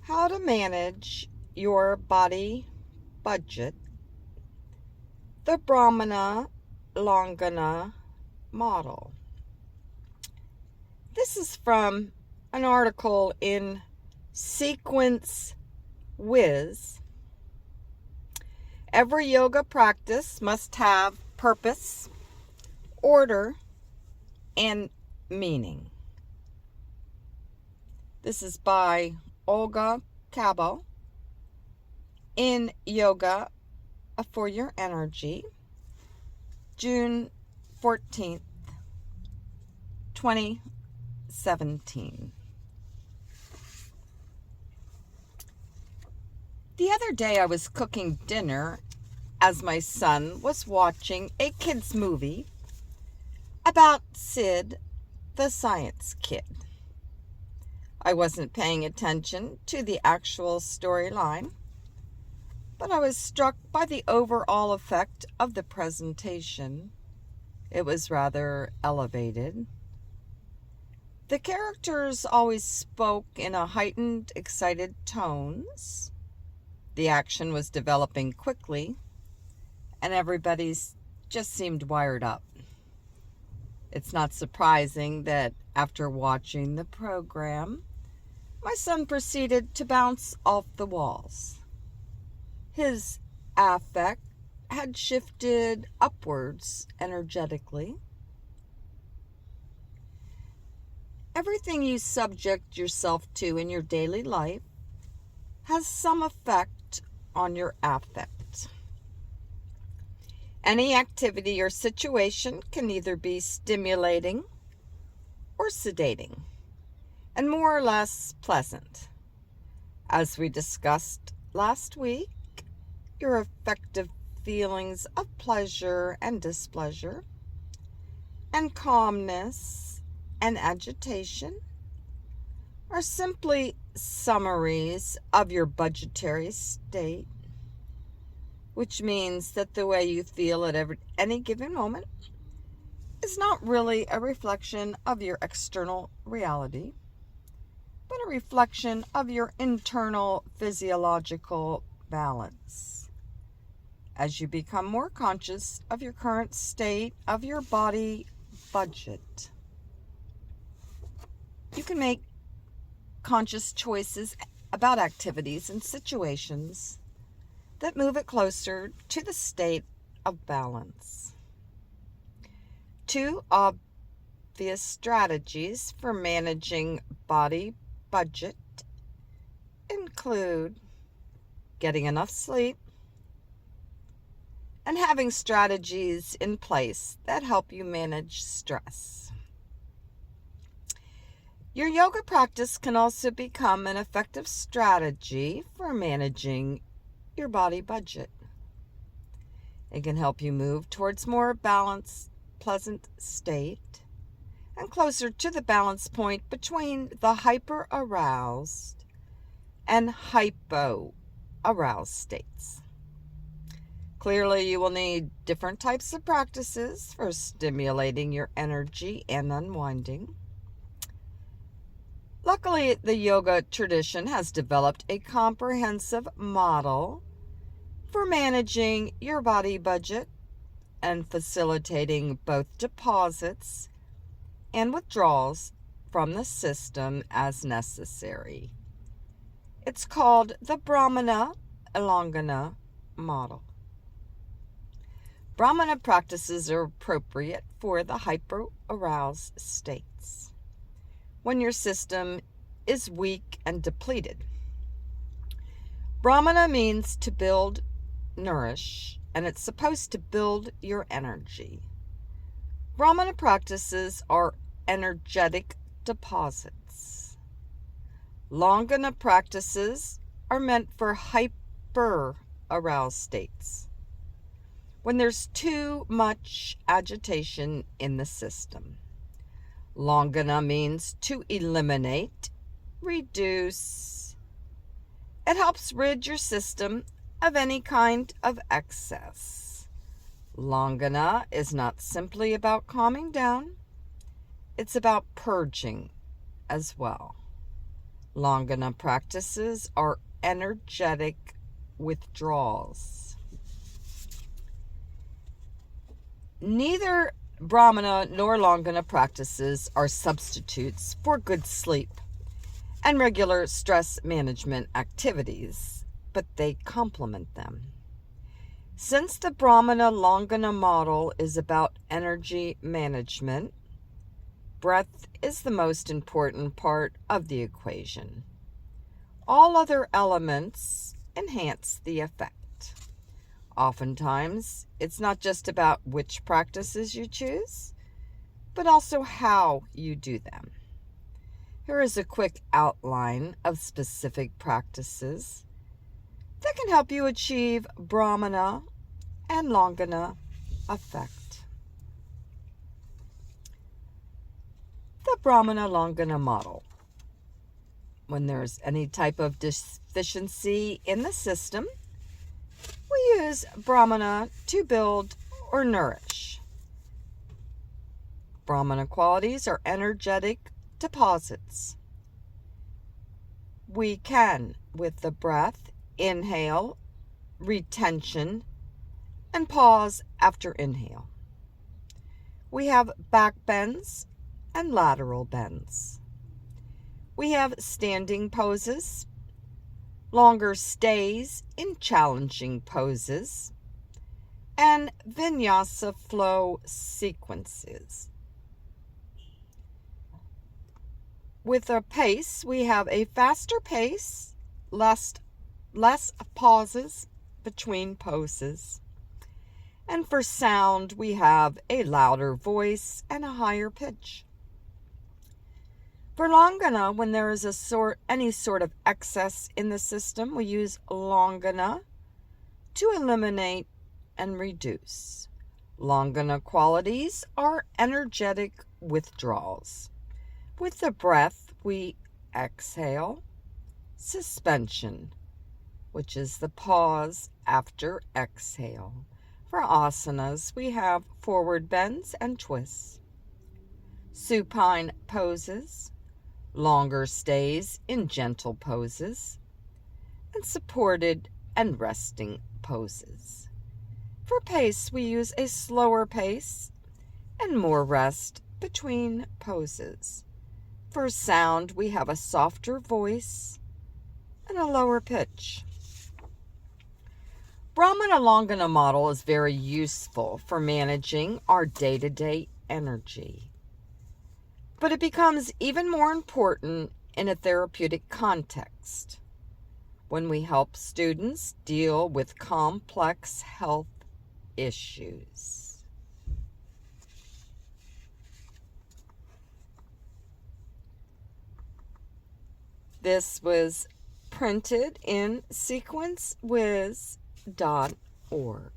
How to manage your body budget, the Brahmana Langhana Model. This is from an article in Sequence Whiz. Every yoga practice must have purpose, order, and meaning. This is by Olga Cabo in Yoga for Your Energy, June 14th, 2017. The other day I was cooking dinner as my son was watching a kids' movie about Sid the Science Kid. I wasn't paying attention to the actual storyline, but I was struck by the overall effect of the presentation. It was rather elevated. The characters always spoke in a heightened, excited tones. The action was developing quickly, and everybody's just seemed wired up. It's not surprising that after watching the program, my son proceeded to bounce off the walls. His affect had shifted upwards energetically. Everything you subject yourself to in your daily life has some effect on your affect. Any activity or situation can either be stimulating or sedating, and more or less pleasant. As we discussed last week, your affective feelings of pleasure and displeasure, and calmness and agitation are simply summaries of your budgetary state, which means that the way you feel at any given moment is not really a reflection of your external reality, but a reflection of your internal physiological balance. As you become more conscious of your current state of your body budget, you can make conscious choices about activities and situations that move it closer to the state of balance. Two obvious strategies for managing body budget include getting enough sleep and having strategies in place that help you manage stress. Your yoga practice can also become an effective strategy for managing your body budget. It can help you move towards more balanced, pleasant state and closer to the balance point between the hyper-aroused and hypo-aroused states. Clearly, you will need different types of practices for stimulating your energy and unwinding. Luckily, the yoga tradition has developed a comprehensive model for managing your body budget and facilitating both deposits and withdrawals from the system as necessary. It's called the Brahmana Langhana Model. Brahmana practices are appropriate for the hyper-aroused states, when your system is weak and depleted. Brahmana means to build, nourish, and it's supposed to build your energy. Brahmana practices are energetic deposits. Langhana practices are meant for hyper-aroused states, when there's too much agitation in the system. Langhana means to eliminate, reduce. It helps rid your system of any kind of excess. Langhana is not simply about calming down, it's about purging as well. Langhana practices are energetic withdrawals. Neither Brahmana nor Langhana practices are substitutes for good sleep and regular stress management activities, but they complement them. Since the Brahmana Langhana model is about energy management, breath is the most important part of the equation. All other elements enhance the effect. Oftentimes, it's not just about which practices you choose, but also how you do them. Here is a quick outline of specific practices that can help you achieve Brahmana and Langhana effect. The Brahmana Langhana model. When there's any type of deficiency in the system, we use Brahmana to build or nourish. Brahmana qualities are energetic deposits. We can, with the breath, inhale, retention, and pause after inhale. We have back bends and lateral bends. We have standing poses, longer stays in challenging poses, and vinyasa flow sequences. With a pace, we have a faster pace, less pauses between poses. And for sound, we have a louder voice and a higher pitch. For Langhana, when there is any sort of excess in the system, we use Langhana to eliminate and reduce. Langhana qualities are energetic withdrawals. With the breath, we exhale, suspension, which is the pause after exhale. For asanas, we have forward bends and twists, supine poses, longer stays in gentle poses, and supported and resting poses. For pace, we use a slower pace and more rest between poses. For sound, we have a softer voice and a lower pitch. Brahmana Langhana model is very useful for managing our day-to-day energy. But it becomes even more important in a therapeutic context when we help students deal with complex health issues. This was printed in sequencewiz.org.